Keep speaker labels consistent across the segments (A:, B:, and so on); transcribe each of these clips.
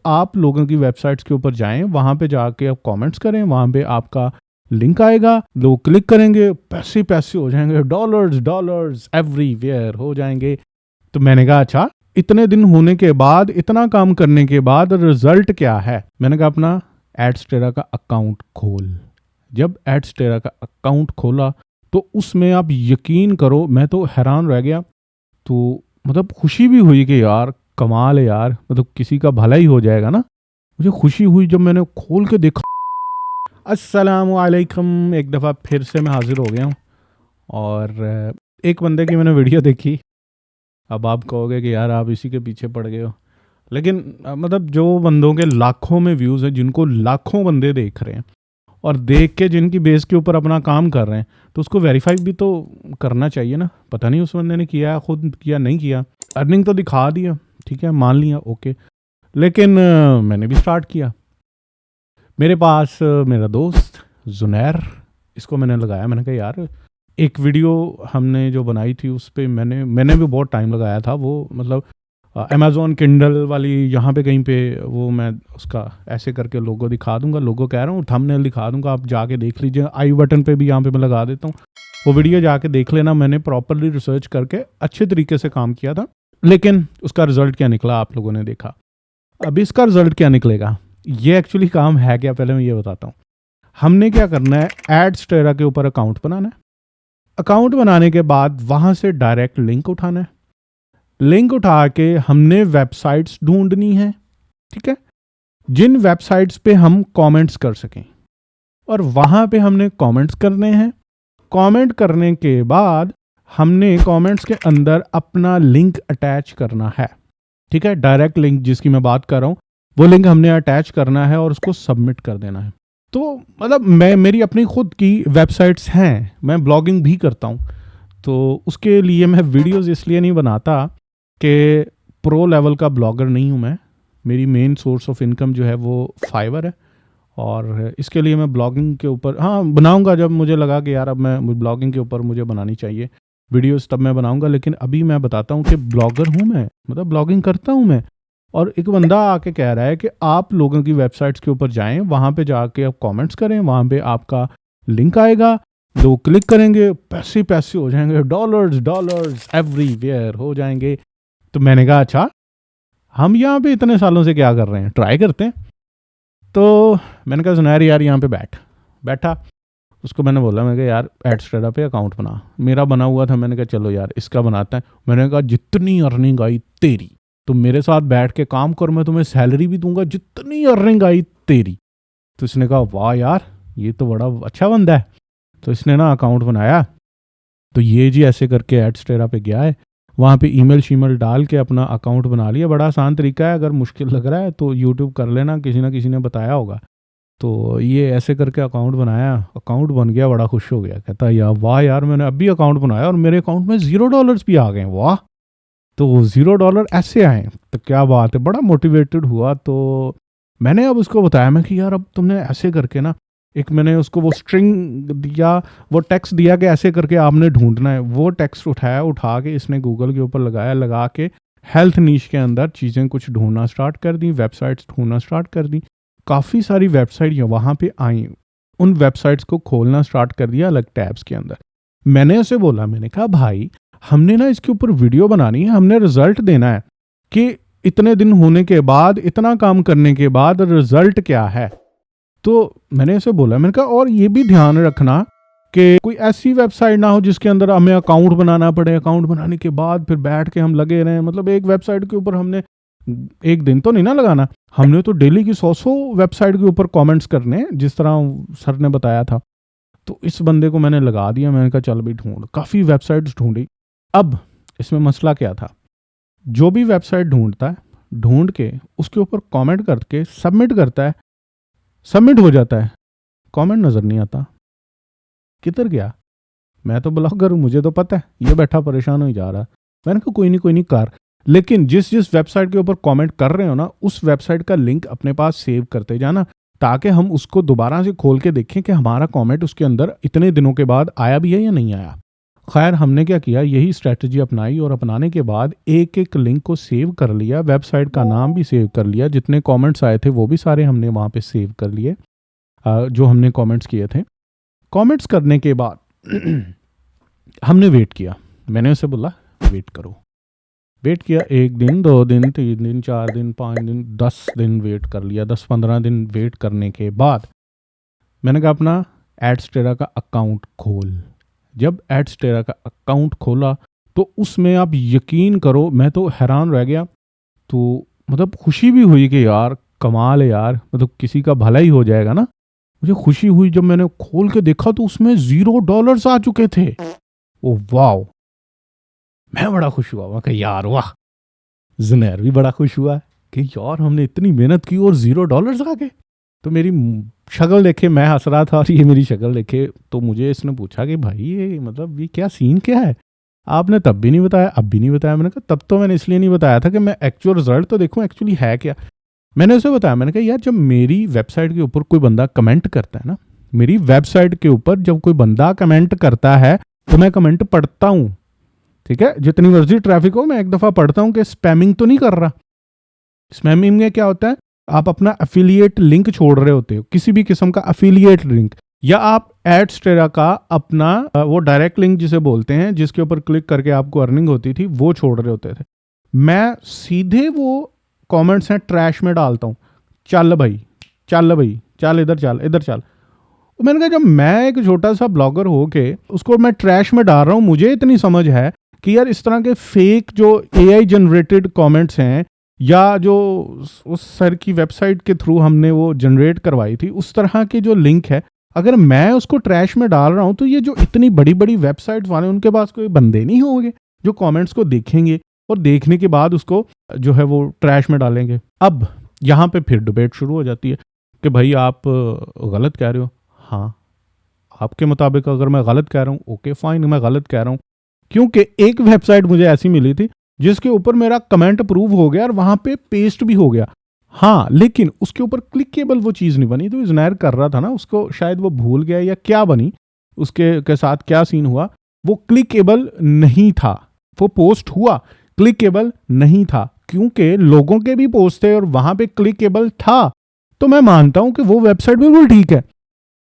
A: आप लोगों की वेबसाइट्स के ऊपर जाएं, वहां पे जाके आप कमेंट्स करें, वहां पे आपका लिंक आएगा, लोग क्लिक करेंगे, पैसे पैसे हो जाएंगे, डॉलर्स डॉलर्स एवरीवेयर हो जाएंगे। तो मैंने कहा अच्छा, इतने दिन होने के बाद, इतना काम करने के बाद रिजल्ट क्या है? मैंने कहा अपना एडस्टेरा का अकाउंट खोल। जब एडस्टेरा का अकाउंट खोला तो उसमें आप यकीन करो, मैं तो हैरान रह गया। तो मतलब खुशी भी हुई कि यार कमाल है यार, मतलब किसी का भला ही हो जाएगा ना। मुझे खुशी हुई जब मैंने खोल के देखा। अस्सलाम वालेकुम, एक दफ़ा फिर से मैं हाजिर हो गया हूँ। और एक बंदे की मैंने वीडियो देखी। अब आप कहोगे कि यार आप इसी के पीछे पड़ गए हो, लेकिन मतलब जो बंदों के लाखों में व्यूज़ हैं, जिनको लाखों बंदे देख रहे हैं और देख के जिनकी बेस के ऊपर अपना काम कर रहे हैं, तो उसको वेरीफाई भी तो करना चाहिए ना। पता नहीं उस बंदे ने किया, खुद किया नहीं किया। अर्निंग तो दिखा दिया, ठीक है, मान लिया, ओके। लेकिन मैंने भी स्टार्ट किया। मेरे पास मेरा दोस्त जुनैर, इसको मैंने लगाया। मैंने कहा यार एक वीडियो हमने जो बनाई थी उस पर मैंने भी बहुत टाइम लगाया था। वो मतलब अमेज़ॉन किंडल वाली यहाँ पे कहीं पे, वो मैं उसका ऐसे करके लोगो दिखा दूंगा, लोगो कह रहा हूँ, थंबनेल दिखा दूंगा, आप जाके देख लीजिए। आई बटन पे भी यहाँ पे मैं लगा देता हूँ, वो वीडियो जाके देख लेना। मैंने प्रॉपरली रिसर्च करके अच्छे तरीके से काम किया था। लेकिन उसका रिजल्ट क्या निकला आप लोगों ने देखा। अब इसका रिजल्ट क्या निकलेगा, ये एक्चुअली काम है क्या, पहले मैं ये बताता हूँ। हमने क्या करना है, एडस्टेरा के ऊपर अकाउंट बनाना है। अकाउंट बनाने के बाद वहां से डायरेक्ट लिंक उठाना है। लिंक उठा के हमने वेबसाइट्स ढूंढनी है, ठीक है, जिन वेबसाइट्स पे हम कमेंट्स कर सकें, और वहां पे हमने कमेंट्स करने हैं। कमेंट करने के बाद हमने कमेंट्स के अंदर अपना लिंक अटैच करना है, ठीक है। डायरेक्ट लिंक जिसकी मैं बात कर रहा हूँ, वो लिंक हमने अटैच करना है और उसको सबमिट कर देना है। तो मतलब मेरी अपनी खुद की वेबसाइट्स हैं, मैं ब्लॉगिंग भी करता हूँ, तो उसके लिए मैं वीडियोस इसलिए नहीं बनाता कि प्रो लेवल का ब्लॉगर नहीं हूँ मैं। मेरी मेन सोर्स ऑफ इनकम जो है वो फाइवर है, और इसके लिए मैं ब्लॉगिंग के ऊपर हाँ बनाऊंगा। जब मुझे लगा कि यार अब मैं ब्लॉगिंग के ऊपर मुझे बनानी चाहिए वीडियोस, तब मैं बनाऊंगा। लेकिन अभी मैं बताता हूँ कि ब्लॉगर हूँ मैं, मतलब ब्लॉगिंग करता हूँ मैं। और एक बंदा आके कह रहा है कि आप लोगों की वेबसाइट्स के ऊपर जाएं, वहाँ पे जाके आप कमेंट्स करें, वहाँ पे आपका लिंक आएगा, लोग क्लिक करेंगे, पैसे पैसे हो जाएंगे, डॉलर्स डॉलर्स एवरीवेयर हो जाएंगे। तो मैंने कहा अच्छा, हम यहाँ पे इतने सालों से क्या कर रहे हैं, ट्राई करते हैं। तो मैंने कहा सुनार यार यहाँ पे बैठा। उसको मैंने बोला, मैं कहा यार एडस्टेरा पे अकाउंट बना। मेरा बना हुआ था, मैंने कहा चलो यार इसका बनाता है। मैंने कहा जितनी अर्निंग आई तेरी, तुम मेरे साथ बैठ के काम कर, मैं तुम्हें सैलरी भी दूंगा, जितनी अर्निंग आई तेरी। तो इसने कहा वाह यार ये तो बड़ा अच्छा बंदा है। तो इसने ना अकाउंट बनाया। तो ये जी ऐसे करके एडस्टेरा पे गया है, वहाँ पे ईमेल शीमेल डाल के अपना अकाउंट बना लिया। बड़ा आसान तरीका है, अगर मुश्किल लग रहा है तो यूट्यूब कर लेना, किसी ना किसी ने बताया होगा। तो ये ऐसे करके अकाउंट बनाया, अकाउंट बन गया, बड़ा खुश हो गया। कहता यार वाह यार मैंने अभी अकाउंट बनाया और मेरे अकाउंट में $0 भी आ गए, वाह। तो $0 ऐसे आए, तो क्या बात है, बड़ा मोटिवेटेड हुआ। तो मैंने अब उसको बताया, मैं कि यार अब तुमने ऐसे करके ना, एक मैंने उसको वो स्ट्रिंग दिया, वो टेक्स्ट दिया कि ऐसे करके आपने ढूंढना है। वो टेक्स्ट उठा के इसने गूगल के ऊपर लगाया, लगा के हेल्थ नीश के अंदर चीज़ें कुछ ढूंढना स्टार्ट कर दी, वेबसाइट्स ढूंढना स्टार्ट कर दी। काफ़ी सारी वेबसाइट वहाँ पे आई, उन वेबसाइट्स को खोलना स्टार्ट कर दिया अलग टैब्स के अंदर। मैंने उसे बोला, मैंने कहा भाई हमने ना इसके ऊपर वीडियो बनानी है, हमने रिजल्ट देना है कि इतने दिन होने के बाद, इतना काम करने के बाद रिजल्ट क्या है। तो मैंने इसे बोला, मैंने कहा और ये भी ध्यान रखना कि कोई ऐसी वेबसाइट ना हो जिसके अंदर हमें अकाउंट बनाना पड़े, अकाउंट बनाने के बाद फिर बैठ के हम लगे रहें। मतलब एक वेबसाइट के ऊपर हमने एक दिन तो नहीं ना लगाना, हमने तो डेली की 100 वेबसाइट के ऊपर कमेंट्स करने, जिस तरह सर ने बताया था। तो इस बंदे को मैंने लगा दिया, मैंने कहा चल भी ढूंढ। काफ़ी वेबसाइट्स ढूंढी। अब इसमें मसला क्या था, जो भी वेबसाइट ढूंढता है, ढूंढ के उसके ऊपर कमेंट करके सबमिट करता है, सबमिट हो जाता है, कमेंट नज़र नहीं आता। किधर गया? मैं तो ब्लॉगर हूँ, मुझे तो पता है। ये बैठा परेशान हो जा रहा है। मैंने कहा कोई नहीं कर, लेकिन जिस जिस वेबसाइट के ऊपर कमेंट कर रहे हो ना, उस वेबसाइट का लिंक अपने पास सेव करते जाना, ताकि हम उसको दोबारा से खोल के देखें कि हमारा कमेंट उसके अंदर इतने दिनों के बाद आया भी है या नहीं आया। खैर हमने क्या किया, यही स्ट्रेटजी अपनाई और अपनाने के बाद एक एक लिंक को सेव कर लिया, वेबसाइट का नाम भी सेव कर लिया, जितने कमेंट्स आए थे वो भी सारे हमने वहाँ पे सेव कर लिए, जो हमने कमेंट्स किए थे। कमेंट्स करने के बाद हमने वेट किया, मैंने उसे बोला वेट करो। वेट किया, 1 दिन 2 दिन 3 दिन 4 दिन 5 दिन 10 दिन वेट कर लिया। 10-15 दिन वेट करने के बाद मैंने कहा अपना एडस्टेरा का अकाउंट खोल। जब एडस्टेरा का अकाउंट खोला तो उसमें आप यकीन करो मैं तो हैरान रह गया। तो मतलब खुशी भी हुई कि यार कमाल है यार, मतलब किसी का भला ही हो जाएगा ना। मुझे खुशी हुई जब मैंने खोल के देखा तो उसमें $0 आ चुके थे। ओ वाओ, मैं बड़ा खुश हुआ। मैं कहा यार वाह। जुनैर भी बड़ा खुश हुआ कि यार हमने इतनी मेहनत की और $0 आ गए। तो मेरी शक्ल देखे, मैं हंस रहा था और ये मेरी शक्ल देखे तो मुझे इसने पूछा कि भाई ये मतलब ये क्या सीन क्या है, आपने तब भी नहीं बताया अब भी नहीं बताया। मैंने कहा तब तो मैंने इसलिए नहीं बताया था कि मैं एक्चुअल रिजल्ट तो देखूं एक्चुअली है क्या। मैंने उसे बताया, मैंने कहा यार जब मेरी वेबसाइट के ऊपर कोई बंदा कमेंट करता है ना, मेरी वेबसाइट के ऊपर जब कोई बंदा कमेंट करता है तो मैं कमेंट पढ़ता हूँ, ठीक है, जितनी मर्जी ट्रैफिक हो मैं एक दफ़ा पढ़ता हूँ कि स्पैमिंग तो नहीं कर रहा। स्पैमिंग में क्या होता है, आप अपना एफिलिएट लिंक छोड़ रहे होते हो, किसी भी किस्म का एफिलिएट लिंक, या आप एडस्टेरा का अपना वो डायरेक्ट लिंक जिसे बोलते हैं, जिसके ऊपर क्लिक करके आपको अर्निंग होती थी, वो छोड़ रहे होते थे। मैं सीधे वो कमेंट्स हैं ट्रैश में डालता हूँ, चल भाई चल भाई चल इधर चल इधर चल। मैंने कहा जब मैं एक छोटा सा ब्लॉगर हो के उसको मैं ट्रैश में डाल रहा हूँ, मुझे इतनी समझ है कि यार इस तरह के फेक जो एआई जनरेटेड कमेंट्स हैं या जो उस सर की वेबसाइट के थ्रू हमने वो जनरेट करवाई थी उस तरह के जो लिंक है, अगर मैं उसको ट्रैश में डाल रहा हूँ तो ये जो इतनी बड़ी बड़ी वेबसाइट्स वाले उनके पास कोई बंदे नहीं होंगे जो कमेंट्स को देखेंगे और देखने के बाद उसको जो है वो ट्रैश में डालेंगे। अब यहाँ पे फिर डिबेट शुरू हो जाती है कि भाई आप गलत कह रहे हो। हाँ, आपके मुताबिक अगर मैं गलत कह रहा हूँ, ओके फाइन, मैं गलत कह रहा हूँ, क्योंकि एक वेबसाइट मुझे ऐसी मिली थी जिसके ऊपर मेरा कमेंट अप्रूव हो गया और वहां पे पेस्ट भी हो गया। हाँ, लेकिन उसके ऊपर क्लिकेबल वो चीज़ नहीं बनी। तो जुनैर कर रहा था ना, उसको शायद वो भूल गया या क्या बनी, उसके के साथ क्या सीन हुआ, वो क्लिकेबल नहीं था। वो पोस्ट हुआ, क्लिकेबल नहीं था, क्योंकि लोगों के भी पोस्ट थे और वहां पे क्लिकेबल था। तो मैं मानता हूं कि वो वेबसाइट बिल्कुल ठीक है।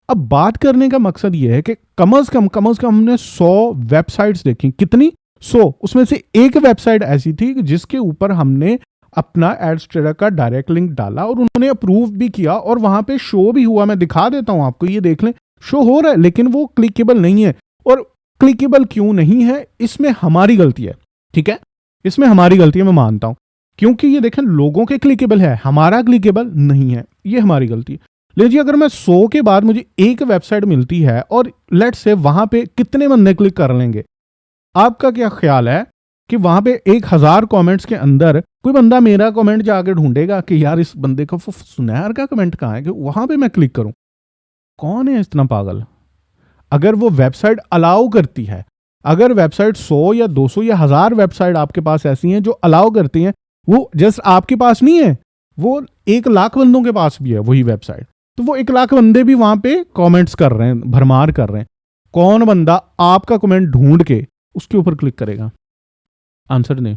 A: अब बात करने का मकसद ये है कि कम से कम हमने 100 वेबसाइट्स देखी। कितनी? 100। उसमें से एक वेबसाइट ऐसी थी जिसके ऊपर हमने अपना एडस्टेरा का डायरेक्ट लिंक डाला और उन्होंने अप्रूव भी किया और वहां पे शो भी हुआ। मैं दिखा देता हूं आपको, ये देख लें, शो हो रहा है, लेकिन वो क्लिकेबल नहीं है। और क्लिकेबल क्यों नहीं है, इसमें हमारी गलती है, ठीक है, इसमें हमारी गलती है, मैं मानता हूं, क्योंकि ये देखें लोगों के क्लिकेबल है, हमारा क्लिकेबल नहीं है, ये हमारी गलती है। लीजिए अगर मैं 100 के बाद मुझे एक वेबसाइट मिलती है और लेट्स से वहां पे कितने बंदे क्लिक कर लेंगे, आपका क्या ख्याल है कि वहां पे 1000 कमेंट्स के अंदर कोई बंदा मेरा कमेंट जाकर ढूंढेगा कि यार इस बंदे का सुनैर का कमेंट कहाँ है कि वहां पे मैं क्लिक करूं? कौन है इतना पागल? अगर वो वेबसाइट अलाउ करती है, अगर वेबसाइट 100 या 200 या 1000 वेबसाइट आपके पास ऐसी हैं जो अलाउ करती हैं, वो जस्ट आपके पास नहीं है, वो 1 लाख बंदों के पास भी है वही वेबसाइट, तो वो 1 लाख बंदे भी वहां पे कमेंट्स कर रहे हैं, भरमार कर रहे हैं। कौन बंदा आपका कमेंट ढूंढ के उसके ऊपर क्लिक करेगा? आंसर नहीं।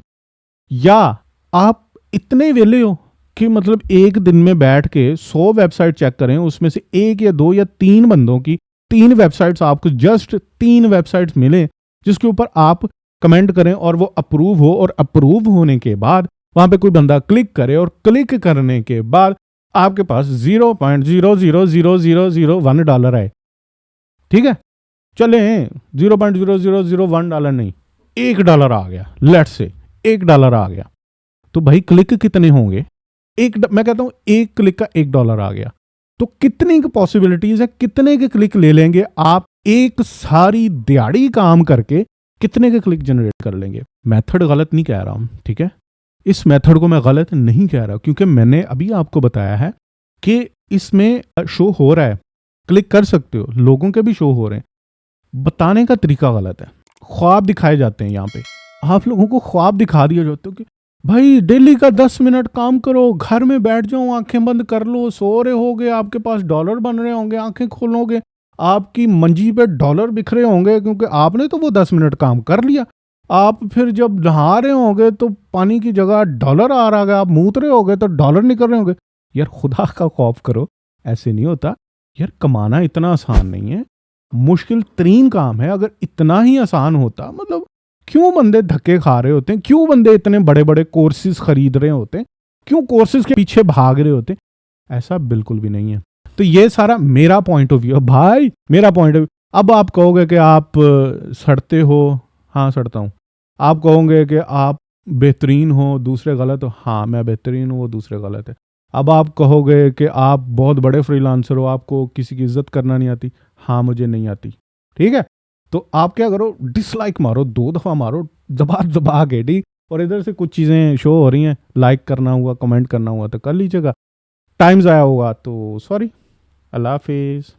A: या आप इतने वेले हो कि मतलब एक दिन में बैठ के 100 वेबसाइट चेक करें, उसमें से 1 या 2 या 3 बंदों की 3 वेबसाइट्स, आपको जस्ट 3 वेबसाइट्स मिले जिसके ऊपर आप कमेंट करें और वो अप्रूव हो, और अप्रूव होने के बाद वहां पे कोई बंदा क्लिक करे और क्लिक करने के बाद आपके पास $0.00001 आए, ठीक है, चले $0.0001 नहीं, $1 आ गया, लेट्स से $1 आ गया, तो भाई क्लिक कितने होंगे? मैं कहता हूं एक क्लिक का $1 आ गया, तो कितनी की पॉसिबिलिटीज है, कितने के क्लिक ले लेंगे आप एक सारी दिहाड़ी काम करके, कितने के क्लिक जनरेट कर लेंगे? मेथड गलत नहीं कह रहा हूं, ठीक है, इस मेथड को मैं गलत नहीं कह रहा, क्योंकि मैंने अभी आपको बताया है कि इसमें शो हो रहा है, क्लिक कर सकते हो, लोगों के भी शो हो रहे हैं, बताने का तरीका गलत है। ख्वाब दिखाए जाते हैं, यहाँ पे आप लोगों को ख्वाब दिखा दिया जाता है कि भाई डेली का 10 मिनट काम करो, घर में बैठ जाओ, आंखें बंद कर लो, सो रहे होगे, आपके पास डॉलर बन रहे होंगे, आंखें खोलोगे, आपकी मंजी पे डॉलर बिखरे होंगे, क्योंकि आपने तो वो 10 मिनट काम कर लिया। आप फिर जब नहा रहे होंगे तो पानी की जगह डॉलर आ रहा है, आप मूत रहे होंगे तो डॉलर निकल रहे होंगे। यार खुदा का खौफ करो, ऐसे नहीं होता यार। कमाना इतना आसान नहीं है, मुश्किल तरीन काम है। अगर इतना ही आसान होता, मतलब क्यों बंदे धक्के खा रहे होते हैं, क्यों बंदे इतने बड़े बड़े कोर्सेज खरीद रहे होते हैं, क्यों कोर्सेज के पीछे भाग रहे होते हैं। ऐसा बिल्कुल भी नहीं है। तो ये सारा मेरा पॉइंट ऑफ व्यू है भाई, मेरा पॉइंट ऑफ व्यू। अब आप कहोगे कि आप सड़ते हो, हाँ सड़ता हूँ। आप कहोगे कि आप बेहतरीन हो, दूसरे गलत हो, हाँ मैं बेहतरीन हूँ, वो दूसरे गलत है। अब आप कहोगे कि आप बहुत बड़े फ्रीलांसर हो, आपको किसी की इज्जत करना नहीं आती, हाँ मुझे नहीं आती, ठीक है। तो आप क्या करो, डिसलाइक मारो, 2 दफ़ा मारो, दबा दबा के, ठीक। और इधर से कुछ चीज़ें शो हो रही हैं, लाइक करना हुआ, कमेंट करना हुआ तो कर लीजिएगा। टाइम ज़ाया होगा तो सॉरी। अल्लाह हाफिज़।